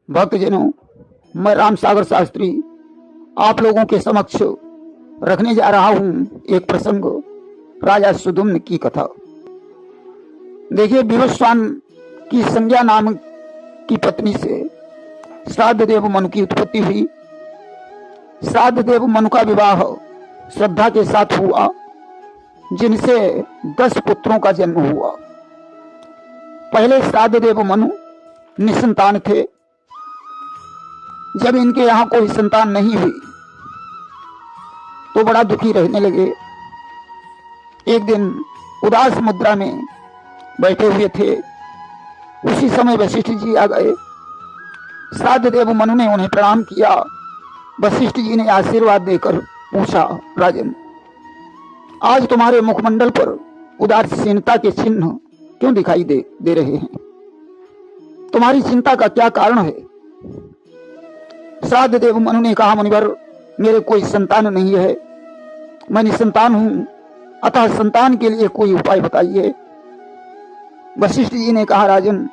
भक्तजनों, मैं राम सागर शास्त्री आप लोगों के समक्ष रखने जा रहा हूं एक प्रसंग, राजा सुदुम्न की कथा। देखिए, विवस्वान की संज्ञा नाम की पत्नी से श्राद्ध देव मनु की उत्पत्ति हुई। श्राद्ध देव मनु का विवाह श्रद्धा के साथ हुआ, जिनसे 10 पुत्रों का जन्म हुआ। पहले श्राद्ध देव मनु निसंतान थे। जब इनके यहां कोई संतान नहीं हुई तो बड़ा दुखी रहने लगे। एक दिन उदास मुद्रा में बैठे हुए थे, उसी समय वशिष्ठ जी आ गए। श्राद्ध देव मनु ने उन्हें प्रणाम किया। वशिष्ठ जी ने आशीर्वाद देकर पूछा, राजन, आज तुम्हारे मुखमंडल पर उदासीनता के चिन्ह क्यों दिखाई दे रहे हैं? तुम्हारी चिंता का क्या कारण है? श्राद्ध देव मनु ने कहा, मुनिवर, मेरे कोई संतान नहीं है, मैं निसंतान हूं, अतः संतान के लिए कोई उपाय बताइए। वशिष्ठ जी ने कहा, राजन,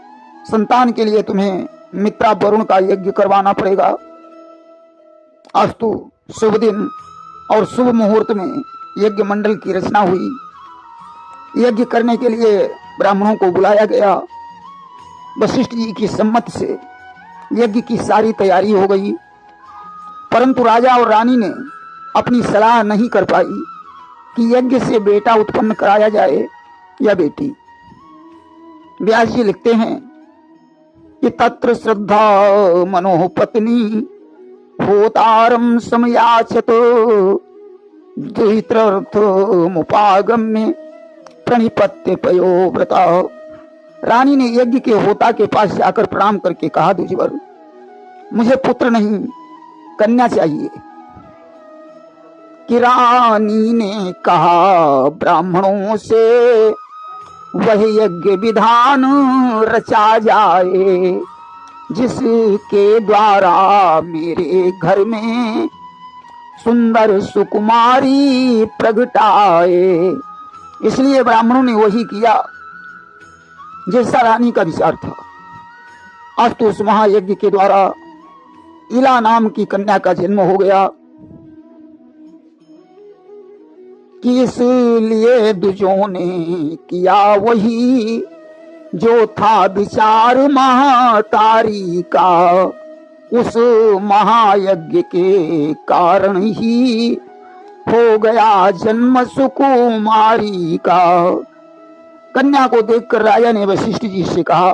संतान के लिए तुम्हें मित्रा वरुण का यज्ञ करवाना पड़ेगा। आज तो शुभ दिन और शुभ मुहूर्त में यज्ञ मंडल की रचना हुई। यज्ञ करने के लिए ब्राह्मणों को बुलाया गया। वशिष्ठ जी की सम्मति से यज्ञ की सारी तैयारी हो गई, परंतु राजा और रानी ने अपनी सलाह नहीं कर पाई कि यज्ञ से बेटा उत्पन्न कराया जाए या बेटी। व्यास जी लिखते हैं कि तत्र श्रद्धा मनोह पत्नी होतारम समयाचत दुहितरर्थमुपागम्य प्रणिपत्य पयो व्रता। रानी ने यज्ञ के होता के पास जाकर प्रणाम करके कहा, दुजवर, मुझे पुत्र नहीं कन्या चाहिए। कि रानी ने कहा ब्राह्मणों से वह यज्ञ विधान रचा जाए, जिसके द्वारा मेरे घर में सुंदर सुकुमारी प्रगटाए। इसलिए ब्राह्मणों ने वही किया जैसा रानी का विचार था। आज तो उस महायज्ञ के द्वारा इला नाम की कन्या का जन्म हो गया। कि इसलिए दुजों ने किया वही जो था विचार महातारी का, उस महायज्ञ के कारण ही हो गया जन्म सुकुमारी का। कन्या को देखकर राजा ने वशिष्ठ जी से कहा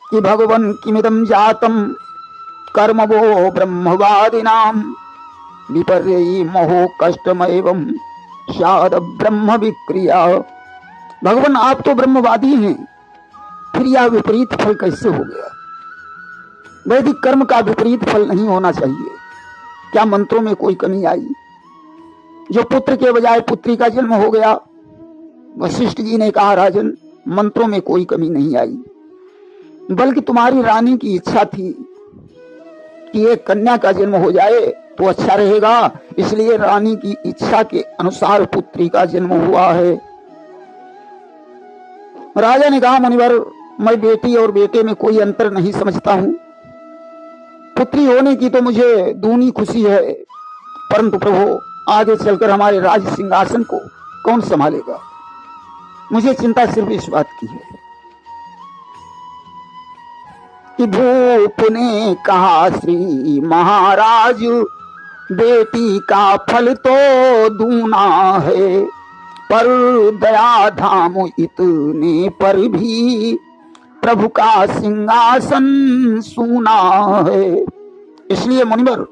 कि भगवन किमिदं जातम कर्म वो ब्रह्मवादिनाम विपर्ययी मोहो कष्टमेवं शाद ब्रह्म विक्रिया। भगवान, आप तो ब्रह्मवादी हैं, फिर यह विपरीत फल कैसे हो गया? वैदिक कर्म का विपरीत फल नहीं होना चाहिए। क्या मंत्रों में कोई कमी आई जो पुत्र के बजाय पुत्री का जन्म हो गया? वशिष्ठ जी ने कहा, राजन, मंत्रों में कोई कमी नहीं आई, बल्कि तुम्हारी रानी की इच्छा थी कि एक कन्या का जन्म हो जाए तो अच्छा रहेगा, इसलिए रानी की इच्छा के अनुसार पुत्री का जन्म हुआ है। राजा ने कहा, मुनिवर, मैं बेटी और बेटे में कोई अंतर नहीं समझता हूं। पुत्री होने की तो मुझे दूनी खुशी है, परंतु प्रभु, आगे चलकर हमारे राज सिंहासन को कौन संभालेगा? मुझे चिंता सिर्फ इस बात की है कि भूप ने कहा, श्री महाराज, बेटी का फल तो दूना है, पर दया धाम इतने पर भी प्रभु का सिंहासन सूना है। इसलिए मुनिवर,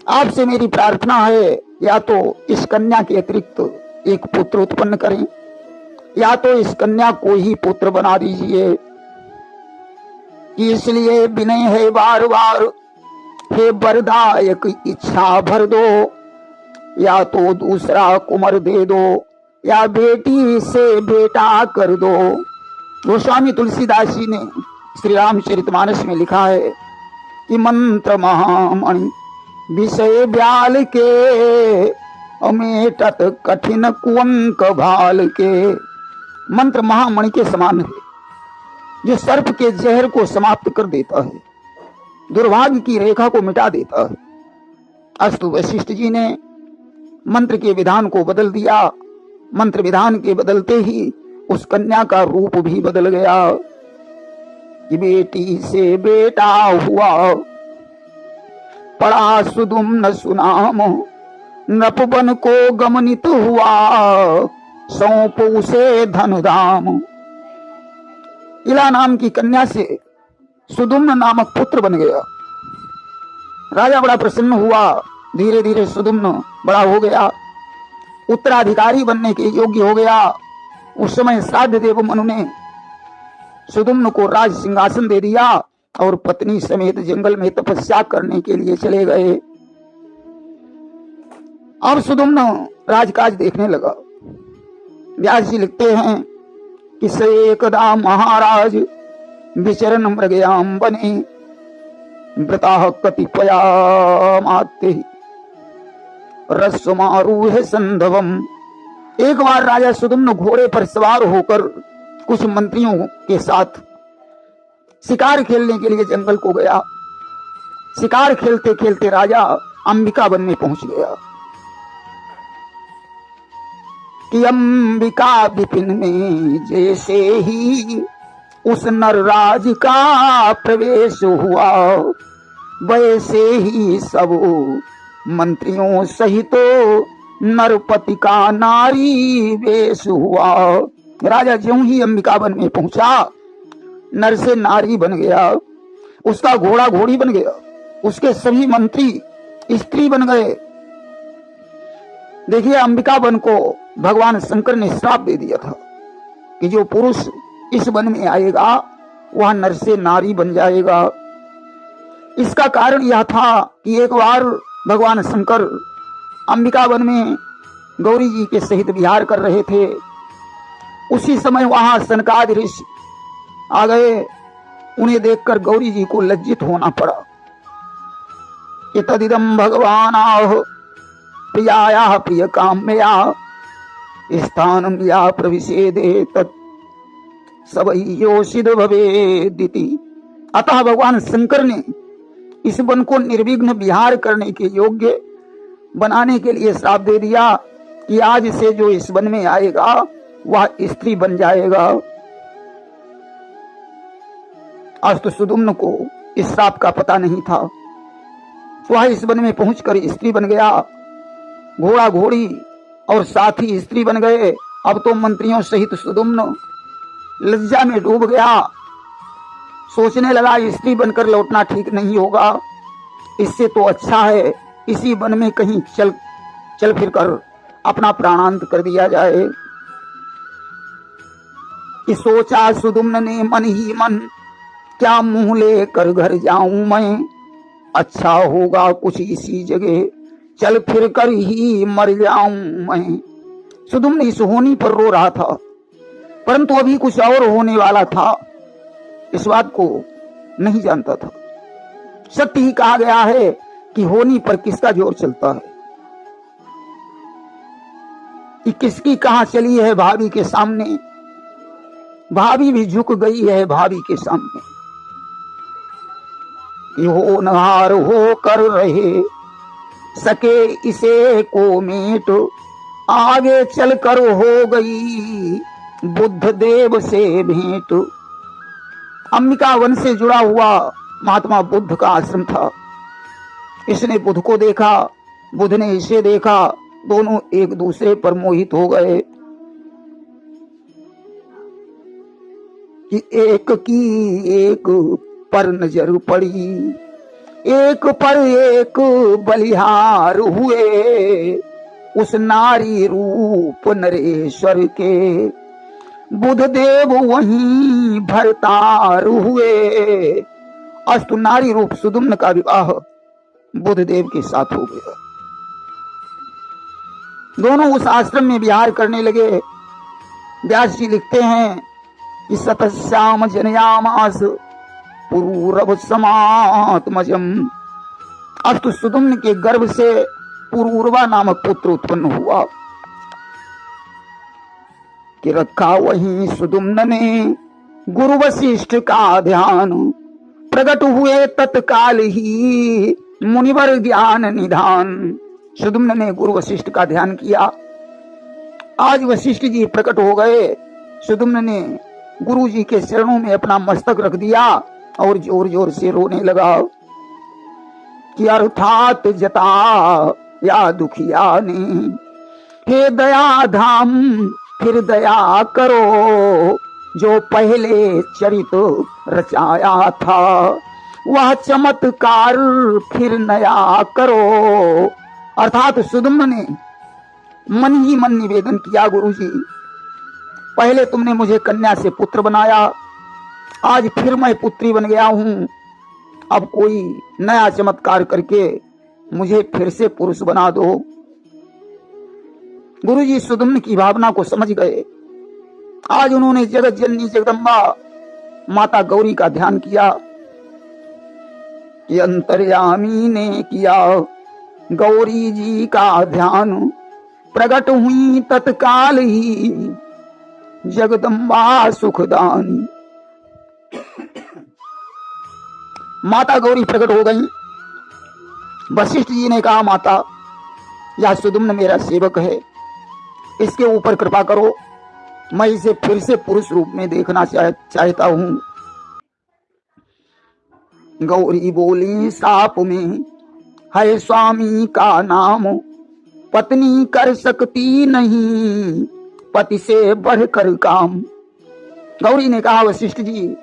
आपसे मेरी प्रार्थना है, या तो इस कन्या के अतिरिक्त एक पुत्र उत्पन्न करें, या तो इस कन्या को ही पुत्र बना दीजिए। इसलिए विनय है बार बार, हे वरदायक, इच्छा भर दो, या तो दूसरा कुंवर दे दो, या बेटी से बेटा कर दो। गोस्वामी तुलसीदास जी ने श्री रामचरितमानस में लिखा है कि मंत्र महामणि विषय ब्याल के, अमेटत कठिन कुंक भाल के। मंत्र महामणि के समान है, जो सर्प के जहर को समाप्त कर देता है। दुर्भाग्य की रेखा को मिटा देता है। अस्तु वशिष्ठ जी ने मंत्र के विधान को बदल दिया। मंत्र विधान के बदलते ही उस कन्या का रूप भी बदल गया कि बेटी से बेटा हुआ। पड़ा सुदुम्न सुनाम, नृपवन को गमनित हुआ, सौंप उसे धनुधाम। इला नाम की कन्या से सुदुम्न नामक पुत्र बन गया। राजा बड़ा प्रसन्न हुआ। धीरे धीरे सुदुम्न बड़ा हो गया, उत्तराधिकारी बनने के योग्य हो गया। उस समय श्राद्ध देव मनु ने सुदुम्न को राज सिंहासन दे दिया और पत्नी समेत जंगल में तपस्या करने के लिए चले गए। अब सुदुम्न राजकाज देखने लगा। व्यास जी लिखते हैं कि स एकदा महाराज विचरण मृगयाम बने, व्रता कतिपया माते रसमारूह संधवम। एक बार राजा सुदुम्न घोड़े पर सवार होकर कुछ मंत्रियों के साथ शिकार खेलने के लिए जंगल को गया। शिकार खेलते खेलते राजा अंबिका वन में पहुंच गया कि अंबिका विपिन में जैसे ही उस नरराज का प्रवेश हुआ, वैसे ही सब मंत्रियों सहित नरपति का नारी वेश हुआ। राजा ज्यों ही अंबिका वन में पहुंचा, नर से नारी बन गया, उसका घोड़ा घोड़ी बन गया, उसके सभी मंत्री स्त्री बन गए। देखिए, अंबिका वन को भगवान शंकर ने श्राप दे दिया था कि जो पुरुष इस वन में आएगा वह नर से नारी बन जाएगा। इसका कारण यह था कि एक बार भगवान शंकर अंबिका वन में गौरी जी के सहित विहार कर रहे थे। उसी समय वहां सनकादि ऋषि आ गए। उन्हें देखकर गौरी जी को लज्जित होना पड़ा कि तदिदम भगवानाह प्रियायाः प्रिय काम्यया स्थानम या प्रविशेदे तत् सबई योषिद भवेदिति। अतः भगवान शंकर ने इस वन को निर्विघ्न विहार करने के योग्य बनाने के लिए श्राप दे दिया कि आज से जो इस वन में आएगा वह स्त्री बन जाएगा। आज तो सुदुम्न को इस श्राप का पता नहीं था। वह इस वन में पहुंचकर स्त्री बन गया। घोड़ा घोड़ी और साथी स्त्री बन गए। अब तो मंत्रियों सहित सुदुम्न लज्जा में डूब गया। सोचने लगा स्त्री बनकर लौटना ठीक नहीं होगा, इससे तो अच्छा है इसी वन में कहीं चल फिर कर अपना प्राणांत कर दिया जाए। कि सोचा सुदुम्न ने मन ही मन, क्या मुंह लेकर घर जाऊं मैं, अच्छा होगा कुछ इसी जगह चल फिर कर ही मर जाऊं मैं। सुदुम्न इस होनी पर रो रहा था, परंतु अभी कुछ और होने वाला था, इस बात को नहीं जानता था। सत्य ही कहा गया है कि होनी पर किसका जोर चलता है, कि किसकी कहां चली है भाभी के सामने। भाभी भी झुक गई है भाभी के सामने। कि होनहार हो कर रहे सके इसे को मेट, आगे चलकर हो गई बुद्ध देव से भेंट। अंबिका वन से जुड़ा हुआ महात्मा बुद्ध का आश्रम था। इसने बुद्ध को देखा, बुद्ध ने इसे देखा, दोनों एक दूसरे पर मोहित हो गए। कि एक की एक पर नजर पड़ी, एक पर एक बलिहार हुए, उस नारी रूप नरेश्वर के बुद्ध देव वहीं भरतार हुए। अस्तु नारी रूप सुदुम्न का विवाह बुद्ध देव के साथ हो गया। दोनों उस आश्रम में विहार करने लगे। व्यास जी लिखते हैं कि सतश्याम जनयामास पुरूरव समात्मजम। अस्तु सुदुम्न के गर्भ से पुरूरवा नामक पुत्र उत्पन्न हुआ। कि रखा वहीं सुदुम्न ने गुरु वशिष्ठ का ध्यान, प्रकट हुए तत्काल ही मुनिवर ज्ञान निधान। सुदुम्न ने गुरु वशिष्ठ का ध्यान किया। आज वशिष्ठ जी प्रकट हो गए। सुदुम्न ने गुरु जी के चरणों में अपना मस्तक रख दिया और जोर जोर से रोने लगा कि अर्थात जता या दुखिया ने, हे दया धाम फिर दया करो, जो पहले चरित रचाया था वह चमत्कार फिर नया करो। अर्थात सुदुम्न ने मन ही मन निवेदन किया, गुरुजी पहले तुमने मुझे कन्या से पुत्र बनाया, आज फिर मैं पुत्री बन गया हूं, अब कोई नया चमत्कार करके मुझे फिर से पुरुष बना दो। गुरुजी सुदुम्न की भावना को समझ गए। आज उन्होंने जगत जननी जगदम्बा माता गौरी का ध्यान किया कि अंतर्यामी ने किया गौरी जी का ध्यान, प्रकट हुई तत्काल ही जगदम्बा सुखदानी। माता गौरी प्रकट हो गई। वशिष्ठ जी ने कहा, माता यह सुदुम्न मेरा सेवक है, इसके ऊपर कृपा करो, मैं इसे फिर से पुरुष रूप में देखना चाहता हूं। गौरी बोली, साप में है स्वामी का नाम, पत्नी कर सकती नहीं पति से बढ़कर काम। गौरी ने कहा, वशिष्ठ जी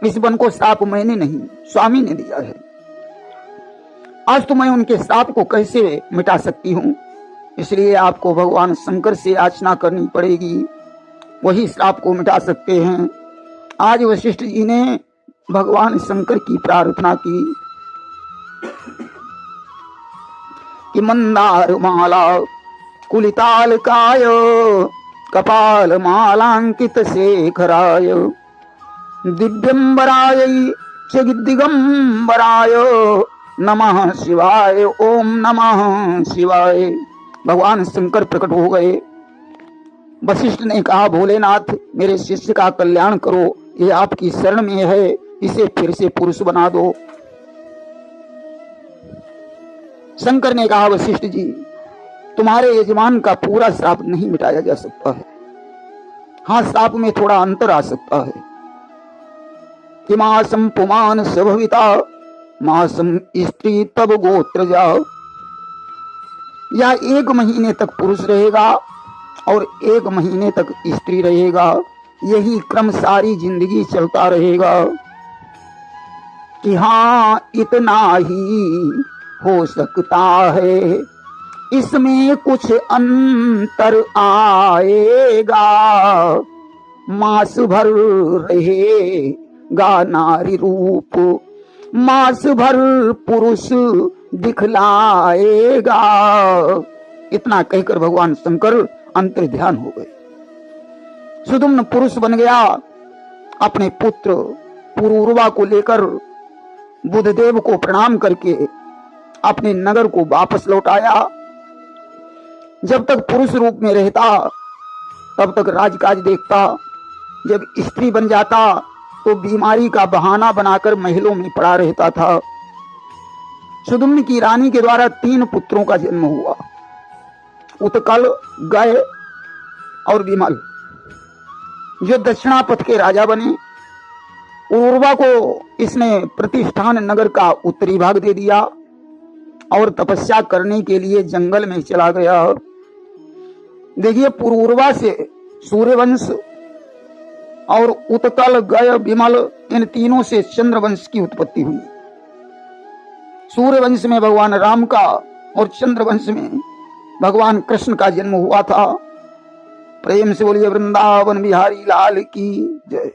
इस वन को श्राप मैंने नहीं स्वामी ने दिया है, आज तो मैं उनके श्राप को कैसे मिटा सकती हूँ, इसलिए आपको भगवान शंकर से याचना करनी पड़ेगी, वही श्राप को मिटा सकते हैं। आज वशिष्ठ जी ने भगवान शंकर की प्रार्थना की कि मंदार माला कुलिताल काय, कपाल मालांकित शेखराय, दिव्यंबराय च दिगंबराय नमः शिवाय, ओम नमः शिवाय। भगवान शंकर प्रकट हो गए। वशिष्ठ ने कहा, भोलेनाथ मेरे शिष्य का कल्याण करो, ये आपकी शरण में है, इसे फिर से पुरुष बना दो। शंकर ने कहा, वशिष्ठ जी तुम्हारे यजमान का पूरा श्राप नहीं मिटाया जा सकता है, हाँ श्राप में थोड़ा अंतर आ सकता है। कि मासम पुमान स्वभविता मासम स्त्री तब गोत्र जाओ, या 1 महीने तक पुरुष रहेगा और 1 महीने तक स्त्री रहेगा, यही क्रम सारी जिंदगी चलता रहेगा। कि हाँ इतना ही हो सकता है, इसमें कुछ अंतर आएगा, मास भर रहेगा नारी रूप, मास भर पुरुष दिखलाएगा। इतना कहकर भगवान शंकर अंतर ध्यान हो गए। सुदुम्न पुरुष बन गया। अपने पुत्र पुरूरवा को लेकर बुद्धदेव को प्रणाम करके अपने नगर को वापस लौटाया। जब तक पुरुष रूप में रहता तब तक राजकाज देखता, जब स्त्री बन जाता तो बीमारी का बहाना बनाकर महलों में पड़ा रहता था। सुदुम्न की रानी के द्वारा 3 पुत्रों का जन्म हुआ, उत्कल, गय और विमल, जो दक्षिणापथ के राजा बने। उर्वा को इसने प्रतिष्ठान नगर का उत्तरी भाग दे दिया और तपस्या करने के लिए जंगल में चला गया। देखिए, पूर्वा से सूर्यवंश और उत्कल, गय, विमल, इन तीनों से चंद्रवंश की उत्पत्ति हुई। सूर्यवंश में भगवान राम का और चंद्रवंश में भगवान कृष्ण का जन्म हुआ था। प्रेम से बोलिए वृंदावन बिहारी लाल की जय।